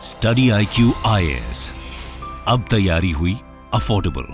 Study IQ IAS, अब तैयारी हुई अफोर्डेबल।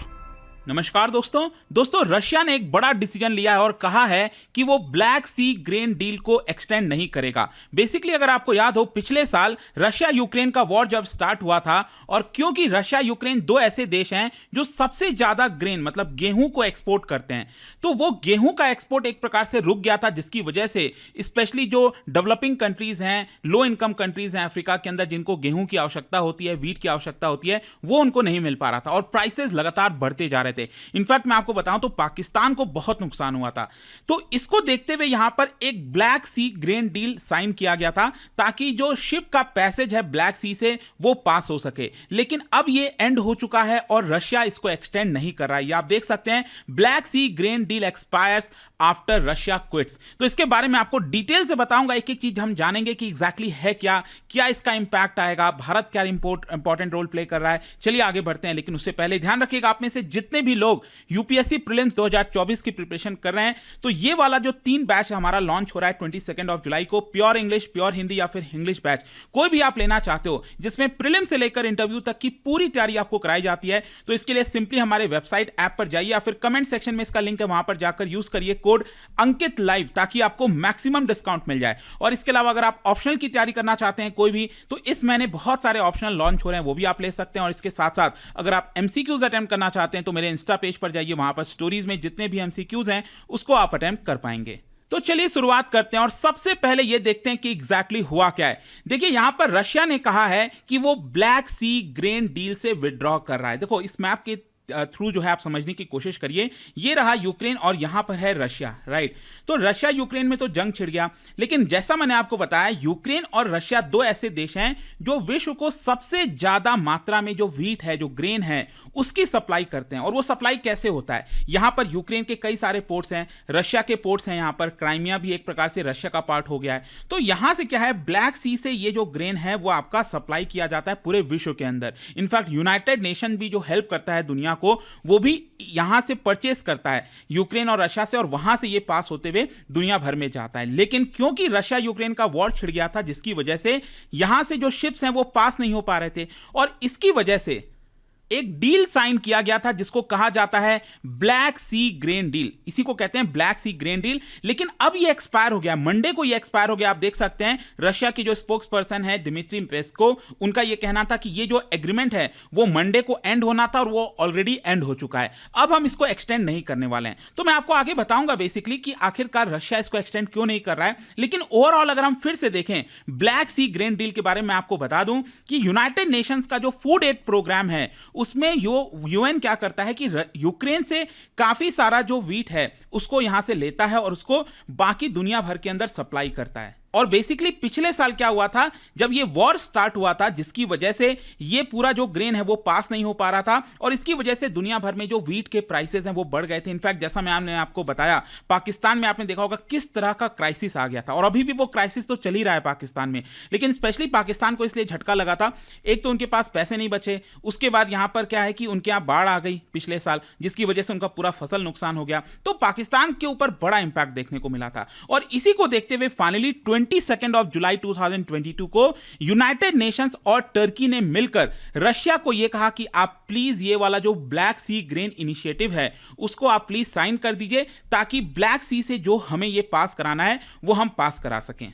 नमस्कार दोस्तों रशिया ने एक बड़ा डिसीजन लिया है और कहा है कि वो ब्लैक सी ग्रेन डील को एक्सटेंड नहीं करेगा। बेसिकली अगर आपको याद हो, पिछले साल रशिया यूक्रेन का वॉर जब स्टार्ट हुआ था, और क्योंकि रशिया यूक्रेन दो ऐसे देश हैं जो सबसे ज्यादा ग्रेन मतलब गेहूं को एक्सपोर्ट करते हैं, तो वो गेहूं का एक्सपोर्ट एक प्रकार से रुक गया था, जिसकी वजह से स्पेशली जो डेवलपिंग कंट्रीज हैं, लो इनकम कंट्रीज हैं अफ्रीका के अंदर, जिनको गेहूं की आवश्यकता होती है, वीट की आवश्यकता होती है, वो उनको नहीं मिल पा रहा था और प्राइसेस लगातार बढ़ते जा रहे थे। इनफैक्ट मैं आपको बताऊं तो पाकिस्तान को बहुत नुकसान हुआ था। तो इसको देखते हुए यहां पर एक black Sea grain deal sign किया गया था, ताकि जो शिप का पैसेज है ब्लैक सी से वो पास हो सके। लेकिन अब ये एंड हो चुका है और रशिया इसको एक्सटेंड नहीं कर रहा है। ये आप देख सकते हैं, Black Sea grain deal expires after Russia quits. तो इसके बारे में आपको डिटेल से बताऊंगा, एक एक चीज हम जानेंगे कि एग्जैक्टली है क्या इसका इंपैक्ट आएगा, भारत क्या इंपॉर्टेंट रोल प्ले कर रहा है। चलिए आगे बढ़ते हैं, लेकिन उससे पहले ध्यान रखिएगा, आप में से जितने भी लोग यूपीएससी प्रीलिम्स 2024 की प्रिपरेशन कर रहे हैं, तो ये वाला जो 3 बैच हमारा लॉन्च हो रहा है 22 जुलाई को, प्योर इंग्लिश, प्योर हिंदी या फिर इंग्लिश बैच, कोई भी आप लेना चाहते हो जिसमें प्रीलिम्स से लेकर इंटरव्यू तक की पूरी तैयारी आपको कराई जाती है, तो इसके लिए सिंपली हमारे वेबसाइट ऐप पर जाइए या फिर कमेंट सेक्शन में इसका लिंक है, वहां पर जाकर यूज करिए कोड अंकित लाइव, ताकि आपको मैक्सिमम डिस्काउंट मिल जाए। और इसके अलावा अगर आप ऑप्शनल की तैयारी करना चाहते हैं कोई भी, तो इस महीने बहुत सारे ऑप्शनल लॉन्च हो रहे हैं, वो भी आप ले सकते हैं। और इसके साथ साथ अगर आप एमसीक्यूज अटेम्प्ट करना चाहते हैं तो मेरे इंस्टा पेज पर जाइए, वहां पर स्टोरीज में जितने भी एमसीक्यूज हैं उसको आप अटेम्प्ट कर पाएंगे। तो चलिए शुरुआत करते हैं और सबसे पहले यह देखते हैं कि एग्जैक्टली हुआ क्या है। देखिए यहां पर रशिया ने कहा है कि वो ब्लैक सी ग्रेन डील से विड्रॉ कर रहा है। देखो इस मैप के थ्रू जो है आप समझने की कोशिश करिए, ये रहा यूक्रेन और यहां पर है रशिया, राइट। तो रशिया यूक्रेन में तो जंग छिड़ गया, लेकिन जैसा मैंने आपको बताया, यूक्रेन और रशिया दो ऐसे देश हैं जो विश्व को सबसे ज्यादा मात्रा में जो व्हीट है, जो ग्रेन है, उसकी सप्लाई करते हैं। और वो सप्लाई कैसे होता है, यहां पर यूक्रेन के कई सारे पोर्ट्स हैं, रशिया के पोर्ट्स हैं, यहां पर क्राइमिया भी एक प्रकार से रशिया का पार्ट हो गया है। तो यहां से क्या है, ब्लैक सी से ये जो ग्रेन है वो आपका सप्लाई किया जाता है पूरे विश्व के अंदर। इनफैक्ट यूनाइटेड नेशन भी जो हेल्प करता है दुनिया को, वो भी यहां से परचेस करता है यूक्रेन और रशिया से, और वहां से ये पास होते हुए दुनिया भर में जाता है। लेकिन क्योंकि रशिया यूक्रेन का वॉर छिड़ गया था, जिसकी वजह से यहां से जो शिप्स हैं वो पास नहीं हो पा रहे थे, और इसकी वजह से एक डील साइन किया गया था जिसको कहा जाता है ब्लैक सी ग्रेन डील। इसी को कहते हैं ब्लैक सी ग्रेन डील। लेकिन अब ये एक्सपायर हो गया, मंडे को ये एक्सपायर हो गया। आप देख सकते हैं रशिया की जो स्पोक्स पर्सन है दिमित्री पेस्कोव, उनका ये कहना था कि ये जो एग्रीमेंट है वो मंडे को एंड होना था और वो ऑलरेडी एंड हो चुका है, अब हम इसको एक्सटेंड नहीं करने वाले हैं। तो मैं आपको आगे बताऊंगा बेसिकली कि आखिरकार रशिया इसको एक्सटेंड क्यों नहीं कर रहा है। लेकिन ओवरऑल अगर हम फिर से देखें ब्लैक सी ग्रेन डील के बारे में, आपको बता दूं कि यूनाइटेड नेशंस का जो फूड एड प्रोग्राम है, उसमें यूएन क्या करता है कि यूक्रेन से काफी सारा जो व्हीट है उसको यहां से लेता है और उसको बाकी दुनिया भर के अंदर सप्लाई करता है। और बेसिकली पिछले साल क्या हुआ था, जब ये वॉर स्टार्ट हुआ था, जिसकी वजह से ये पूरा जो ग्रेन है वो पास नहीं हो पा रहा था, और इसकी वजह से दुनिया भर में जो व्हीट के प्राइसेस हैं वो बढ़ गए थे। इनफैक्ट जैसा मैंने आपको बताया, पाकिस्तान में आपने देखा होगा किस तरह का क्राइसिस आ गया था, और अभी भी वो क्राइसिस तो चल ही रहा है पाकिस्तान में। लेकिन स्पेशली पाकिस्तान को इसलिए झटका लगा था, एक तो उनके पास पैसे नहीं बचे, उसके बाद यहां पर क्या है कि उनके यहां बाढ़ आ गई पिछले साल, जिसकी वजह से उनका पूरा फसल नुकसान हो गया। तो पाकिस्तान के ऊपर बड़ा इंपैक्ट देखने को मिला था, और इसी को देखते हुए फाइनली 22 जुलाई 2022 को यूनाइटेड नेशंस और टर्की ने मिलकर रशिया को यह कहा कि आप प्लीज ये वाला जो ब्लैक सी ग्रेन इनिशिएटिव है उसको आप प्लीज साइन कर दीजिए, ताकि ब्लैक सी से जो हमें ये पास कराना है वो हम पास करा सकें।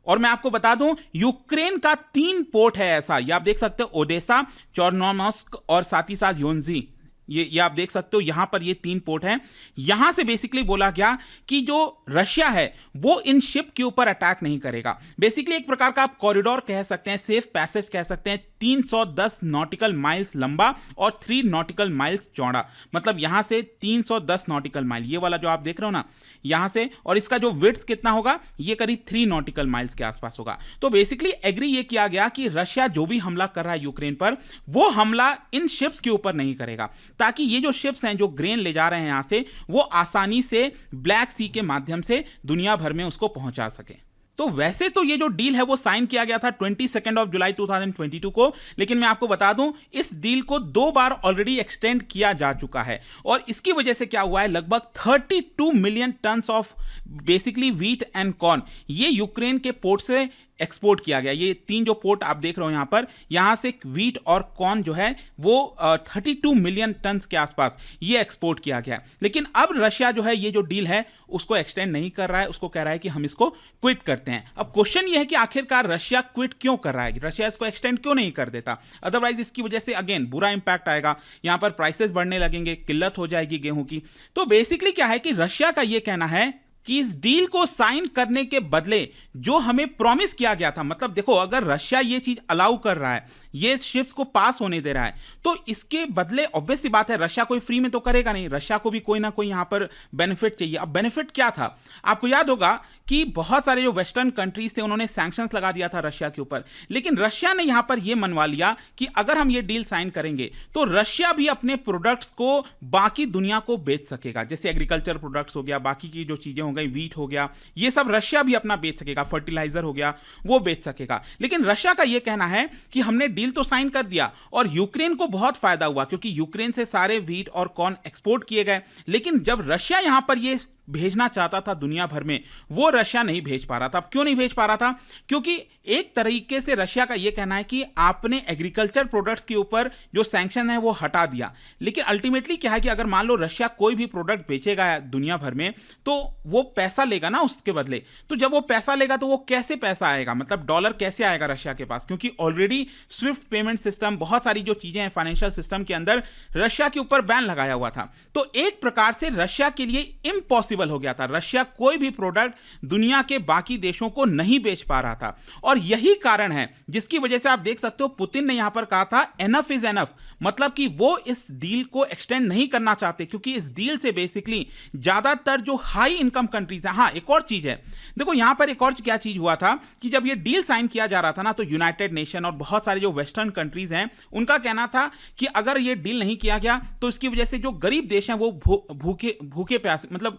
और मैं आपको बता दूं, यूक्रेन का 3 पोर्ट है ऐसा, ये आप देख सकते हो, ओडेसा, चोर्नोमोर्स्क और साथ ही साथ योंजी, ये आप देख सकते हो, यहां पर ये 3 पोर्ट हैं। यहां से बेसिकली बोला गया कि जो रशिया है वो इन शिप के ऊपर अटैक नहीं करेगा। बेसिकली एक प्रकार का आप कॉरिडोर कह सकते हैं, सेफ पैसेज कह सकते हैं, 310 नॉटिकल माइल्स लंबा और 3 नॉटिकल माइल्स चौड़ा, मतलब यहां से 310 नॉटिकल माइल, ये वाला जो आप देख रहे हो ना यहां से, और इसका जो विड्थ कितना होगा, ये करीब 3 नॉटिकल माइल्स के आसपास होगा। तो बेसिकली एग्री ये किया गया कि रशिया जो भी हमला कर रहा है यूक्रेन पर, वो हमला इन शिप्स के ऊपर नहीं करेगा, ताकि ये जो शिप्स हैं जो ग्रेन ले जा रहे हैं यहां से, वो आसानी से ब्लैक सी के माध्यम से दुनिया भर में उसको पहुंचा सके। तो वैसे तो ये जो डील है वो साइन किया गया था 22 जुलाई 2022 को, लेकिन मैं आपको बता दूं इस डील को 2 बार ऑलरेडी एक्सटेंड किया जा चुका है, और इसकी वजह से क्या हुआ है, लगभग 32 million tons of basically wheat and corn ये यूक्रेन के पोर्ट से एक्सपोर्ट किया गया। ये 3 जो पोर्ट आप देख रहे हो यहाँ पर, यहाँ से व्हीट और कॉर्न जो है वो 32 मिलियन टन के आसपास ये एक्सपोर्ट किया गया। लेकिन अब रशिया जो है ये जो डील है उसको एक्सटेंड नहीं कर रहा है, उसको कह रहा है कि हम इसको क्विट करते हैं। अब क्वेश्चन ये है कि आखिरकार रशिया क्विट क्यों कर रहा है, रशिया इसको एक्सटेंड क्यों नहीं कर देता। अदरवाइज इसकी वजह से अगेन बुरा इंपैक्ट आएगा, यहाँ पर प्राइसेस बढ़ने लगेंगे, किल्लत हो जाएगी गेहूं की। तो बेसिकली क्या है कि रशिया का ये कहना है कि इस डील को साइन करने के बदले जो हमें प्रॉमिस किया गया था, मतलब देखो अगर रशिया ये चीज अलाउ कर रहा है, ये शिप्स को पास होने दे रहा है, तो इसके बदले ऑब्वियस सी बात है रशिया कोई फ्री में तो करेगा नहीं, रशिया को भी कोई ना कोई यहां पर बेनिफिट चाहिए। अब बेनिफिट क्या था, आपको याद होगा कि बहुत सारे जो वेस्टर्न कंट्रीज थे उन्होंने सैंक्शंस लगा दिया था रशिया के ऊपर, लेकिन रशिया ने यहां पर यह मनवा लिया कि अगर हम ये डील साइन करेंगे तो रशिया भी अपने प्रोडक्ट्स को बाकी दुनिया को बेच सकेगा, जैसे एग्रीकल्चर प्रोडक्ट्स हो गया, बाकी की जो चीजें हो गई, व्हीट हो गया, ये सब रशिया भी अपना बेच सकेगा, फर्टिलाइजर हो गया वो बेच सकेगा। लेकिन रशिया का यह कहना है कि हमने डील तो साइन कर दिया और यूक्रेन को बहुत फायदा हुआ क्योंकि यूक्रेन से सारे व्हीट और कॉर्न एक्सपोर्ट किए गए, लेकिन जब रशिया यहां पर ये भेजना चाहता था दुनिया भर में, वो रशिया नहीं भेज पा रहा था। अब क्यों नहीं भेज पा रहा था, क्योंकि एक तरीके से रशिया का यह कहना है कि आपने एग्रीकल्चर प्रोडक्ट्स के ऊपर जो सैंक्शन है वो हटा दिया, लेकिन अल्टीमेटली क्या है कि अगर मान लो रशिया कोई भी प्रोडक्ट बेचेगा दुनिया भर में तो वो पैसा लेगा ना उसके बदले, तो जब वो पैसा लेगा तो वो कैसे पैसा आएगा, मतलब डॉलर कैसे आएगा रशिया के पास, क्योंकि ऑलरेडी स्विफ्ट पेमेंट सिस्टम, बहुत सारी जो चीजें हैं फाइनेंशियल सिस्टम के अंदर रशिया के ऊपर बैन लगाया हुआ था। तो एक प्रकार से रशिया के लिए इम्पॉसिबल हो गया था, रशिया कोई भी प्रोडक्ट दुनिया के बाकी देशों को नहीं बेच पा रहा था। और यही कारण है जिसकी वजह से आप देख सकते हो पुतिन ने यहां पर कहा था एनफ इज एनफ, मतलब कि वो इस डील को एक्सटेंड नहीं करना चाहते, क्योंकि इस डील से बेसिकली ज्यादातर जो हाई इनकम कंट्रीज है। हाँ, एक और चीज है, देखो यहां पर एक और क्या चीज हुआ था कि जब ये डील साइन किया जा रहा था ना, तो यूनाइटेड नेशन और बहुत सारे जो वेस्टर्न कंट्रीज हैं उनका कहना था कि अगर ये डील नहीं किया गया तो इसकी वजह से जो गरीब देश हैं वो भूखे प्यासे, मतलब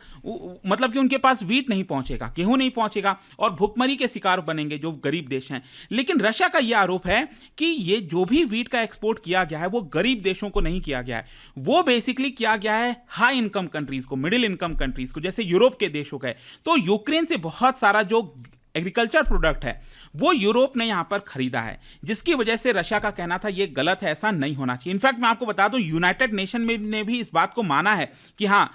कि उनके पास व्हीट नहीं पहुंचेगा, गेहूं नहीं पहुंचेगा और भूखमरी के शिकार बनेंगे जो गरीब देश हैं। लेकिन रशिया का यह आरोप है कि ये जो भी व्हीट का एक्सपोर्ट किया गया है वो गरीब देशों को नहीं किया गया है, वो बेसिकली किया गया है हाई इनकम कंट्रीज को, मिडिल इनकम कंट्रीज को, जैसे यूरोप के देशों का है। तो यूक्रेन से बहुत सारा जो एग्रीकल्चर प्रोडक्ट है वो यूरोप ने यहां पर खरीदा है, जिसकी वजह से रशिया का कहना था ये गलत है, ऐसा नहीं होना चाहिए। इनफैक्ट मैं आपको बता दूं यूनाइटेड नेशन ने भी इस बात को माना है कि हां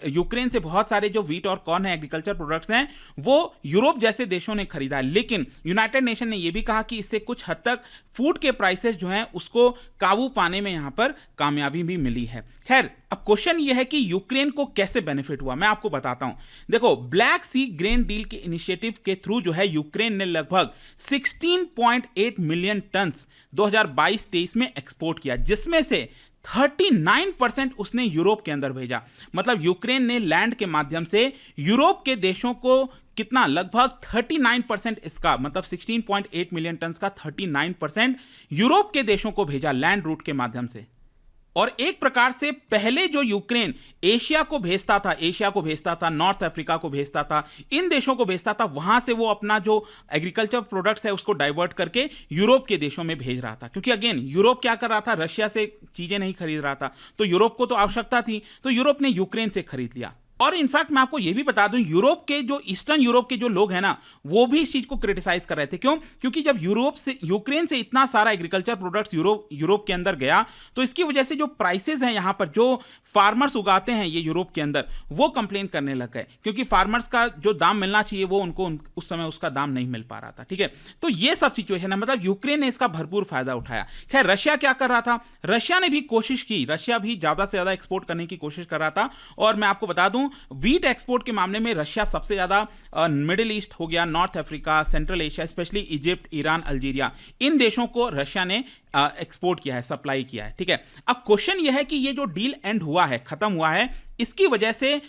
यूक्रेन से बहुत सारे जो व्हीट और कॉर्न है, एग्रीकल्चर प्रोडक्ट्स हैं, वो यूरोप जैसे देशों ने खरीदा है। लेकिन यूनाइटेड नेशन ने यह भी कहा कि इससे कुछ हद तक फूड के प्राइसेस जो हैं उसको काबू पाने में यहां पर कामयाबी भी मिली है। खैर, अब क्वेश्चन यह है कि यूक्रेन को कैसे बेनिफिट हुआ, मैं आपको बताता हूं। देखो, ब्लैक सी ग्रेन डील के इनिशिएटिव के थ्रू जो है यूक्रेन ने लगभग 16.8 मिलियन टन 2022-23 में एक्सपोर्ट किया, जिसमें से 39% उसने यूरोप के अंदर भेजा। मतलब यूक्रेन ने लैंड के माध्यम से यूरोप के देशों को कितना, लगभग 39% इसका, मतलब 16.8 मिलियन टन का 39% यूरोप के देशों को भेजा लैंड रूट के माध्यम से। और एक प्रकार से पहले जो यूक्रेन एशिया को भेजता था, नॉर्थ अफ्रीका को भेजता था, इन देशों को भेजता था, वहां से वो अपना जो एग्रीकल्चर प्रोडक्ट्स है उसको डाइवर्ट करके यूरोप के देशों में भेज रहा था। क्योंकि अगेन यूरोप क्या कर रहा था, रशिया से चीजें नहीं खरीद रहा था, तो यूरोप को तो आवश्यकता थी, तो यूरोप ने यूक्रेन से खरीद लिया। और इनफैक्ट मैं आपको यह भी बता दूं, यूरोप के जो ईस्टर्न यूरोप के जो लोग हैं ना, वो भी इस चीज को क्रिटिसाइज कर रहे थे। क्यों? क्योंकि जब यूक्रेन से इतना सारा एग्रीकल्चर प्रोडक्ट्स यूरोप के अंदर गया, तो इसकी वजह से जो प्राइसेस हैं यहां पर, जो फार्मर्स उगाते हैं ये यूरोप के अंदर, वो कंप्लेन करने लग गए, क्योंकि फार्मर्स का जो दाम मिलना चाहिए वो उनको उस समय उसका दाम नहीं मिल पा रहा था। ठीक है, तो ये सब सिचुएशन है, मतलब यूक्रेन ने इसका भरपूर फायदा उठाया। खैर, रशिया क्या कर रहा था, रशिया ने भी कोशिश की, रशिया भी ज्यादा से ज्यादा एक्सपोर्ट करने की कोशिश कर रहा था। और मैं आपको बता दूं, व्हीट एक्सपोर्ट के मामले में रशिया सबसे ज्यादा मिडिल ईस्ट हो गया, North Africa, Central Asia, specially Egypt, Iran, Algeria, इन देशों को रशिया ने एक्सपोर्ट किया है, सप्लाई किया है। ठीक है, अब क्वेश्चन यह है कि ये जो डील एंड हुआ है, खत्म हुआ है, इसकी वजह से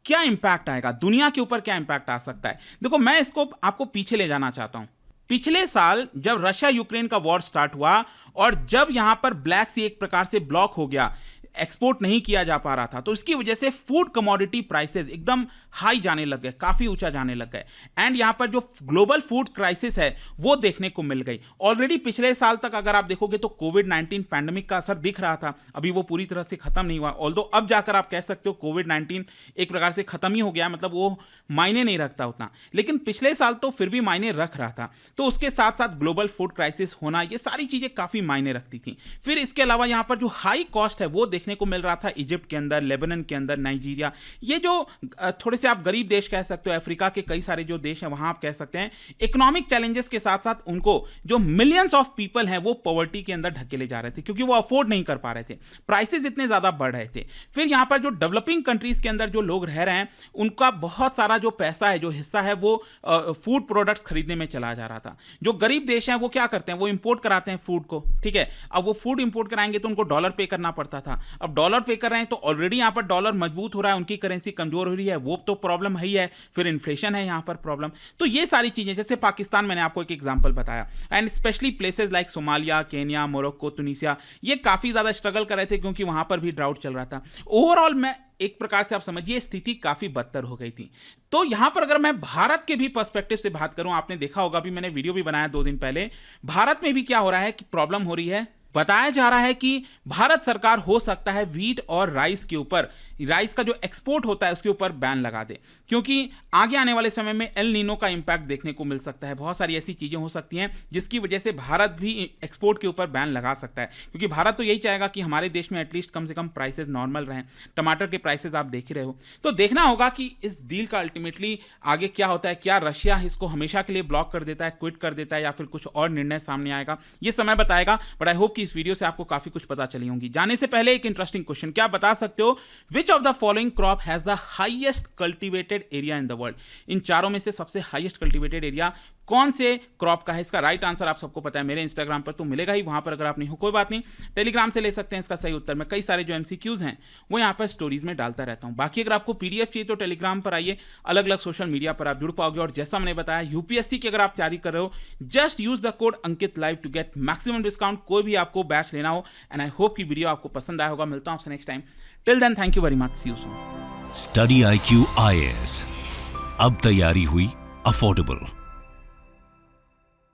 क्या इंपैक्ट आएगा, दुनिया के ऊपर क्या इंपैक्ट आ सकता है। देखो, मैं इसको आपको पीछे ले जाना चाहता हूं। पिछले साल जब रशिया यूक्रेन का वॉर स्टार्ट हुआ और जब यहां पर ब्लैक सी एक प्रकार से ब्लॉक हो गया, एक्सपोर्ट नहीं किया जा पा रहा था, तो इसकी वजह से फूड कमोडिटी प्राइसेस एकदम हाई जाने लग गए, काफी ऊंचा जाने लग गए। एंड यहां पर जो ग्लोबल फूड क्राइसिस है वो देखने को मिल गई। ऑलरेडी पिछले साल तक अगर आप देखोगे तो कोविड-19 पैंडेमिक का असर दिख रहा था, अभी वो पूरी तरह से खत्म नहीं हुआ। ऑल्दो अब जाकर आप कह सकते हो कोविड-19 एक प्रकार से खत्म ही हो गया, मतलब वो मायने नहीं रखता उतना, लेकिन पिछले साल तो फिर भी मायने रख रहा था। तो उसके साथ साथ ग्लोबल फूड क्राइसिस होना, ये सारी चीजें काफी मायने रखती थी। फिर इसके अलावा यहां पर जो हाई कॉस्ट है वो देखने को मिल रहा था इजिप्ट के अंदर, लेबनान के अंदर, नाइजीरिया, ये जो थोड़े से आप गरीब देश कह सकते हो, अफ्रीका के कई सारे जो देश हैं वहां आप कह सकते हैं इकोनॉमिक चैलेंजेस के साथ साथ उनको जो मिलियंस ऑफ पीपल हैं वो पॉवर्टी के अंदर ढकेले जा रहे थे, क्योंकि वो अफोर्ड नहीं कर पा रहे थे, प्राइसेस इतने ज्यादा बढ़ रहे थे। फिर यहां पर जो डेवलपिंग कंट्रीज के अंदर जो लोग रह रहे हैं उनका बहुत सारा जो पैसा है, जो हिस्सा है, वो फूड प्रोडक्ट्स खरीदने में चला जा रहा था। जो गरीब देश हैं वो क्या करते हैं, वो इंपोर्ट कराते हैं फूड को, ठीक है। अब वो फूड इंपोर्ट कराएंगे तो उनको डॉलर पे करना पड़ता था। अब डॉलर पे कर रहे हैं तो ऑलरेडी यहां पर डॉलर मजबूत हो रहा है, उनकी करेंसी कमजोर हो रही है, वो तो प्रॉब्लम है ही है। फिर इन्फ्लेशन है यहां पर प्रॉब्लम। तो ये सारी चीजें, जैसे पाकिस्तान मैंने आपको एक एग्जांपल बताया, and specially places like Somalia, Kenya, Morocco, Tunisia, ये काफी ज्यादा स्ट्रगल कर रहे थे क्योंकि वहां पर भी ड्राउट चल रहा था। ओवरऑल मैं एक प्रकार से आप समझिए स्थिति काफी बदतर हो गई थी। तो यहां पर अगर मैं भारत के भी पर्सपेक्टिव से बात करूं, आपने देखा होगा, अभी मैंने वीडियो भी बनाया 2 दिन पहले, भारत में भी क्या हो रहा है कि प्रॉब्लम हो रही है। बताया जा रहा है कि भारत सरकार हो सकता है व्हीट और राइस के ऊपर, राइस का जो एक्सपोर्ट होता है उसके ऊपर बैन लगा दे, क्योंकि आगे आने वाले समय में एल नीनो का इंपैक्ट देखने को मिल सकता है। बहुत सारी ऐसी चीजें हो सकती हैं जिसकी वजह से भारत भी एक्सपोर्ट के ऊपर बैन लगा सकता है, क्योंकि भारत तो यही चाहेगा कि हमारे देश में एटलीस्ट कम से कम प्राइसेस नॉर्मल रहें। टमाटर के प्राइसेस आप देख ही रहे हो। तो देखना होगा कि इस डील का अल्टीमेटली आगे क्या होता है। क्या रशिया इसको हमेशा के लिए ब्लॉक कर देता है, क्विट कर देता है, या फिर कुछ और निर्णय सामने आएगा, ये समय बताएगा। बट आई होप कि इस वीडियो से आपको काफी कुछ पता चली होंगी। जाने से पहले एक इंटरेस्टिंग क्वेश्चन, क्या बता सकते हो which of the following crop has the highest cultivated area in the world? इन चारों में से सबसे हाईएस्ट कल्टीवेटेड एरिया कौन से क्रॉप का है? इसका राइट आंसर आप सबको पता है, मेरे इंस्टाग्राम पर तो मिलेगा ही, वहां पर अगर आप नहीं हो कोई बात नहीं, टेलीग्राम से ले सकते हैं इसका सही उत्तर। मैं कई सारे जो एमसीक्यूज हैं वो यहां पर स्टोरीज में डालता रहता हूं। बाकी अगर आपको पीडीएफ चाहिए तो टेलीग्राम पर आइए, अलग अलग सोशल मीडिया पर आप जुड़ पाओगे। और जैसा मैंने बताया, यूपीएससी की अगर आप तैयारी कर रहे हो, just use the code Ankit live to get maximum discount. कोई भी आपको बैच लेना हो, एंड आई होप कि वीडियो आपको पसंद आया होगा। मिलता हूं आपसे next time. Till then, thank you very much, see you soon. Study IQ IAS, अब तैयारी हुई अफोर्डेबल।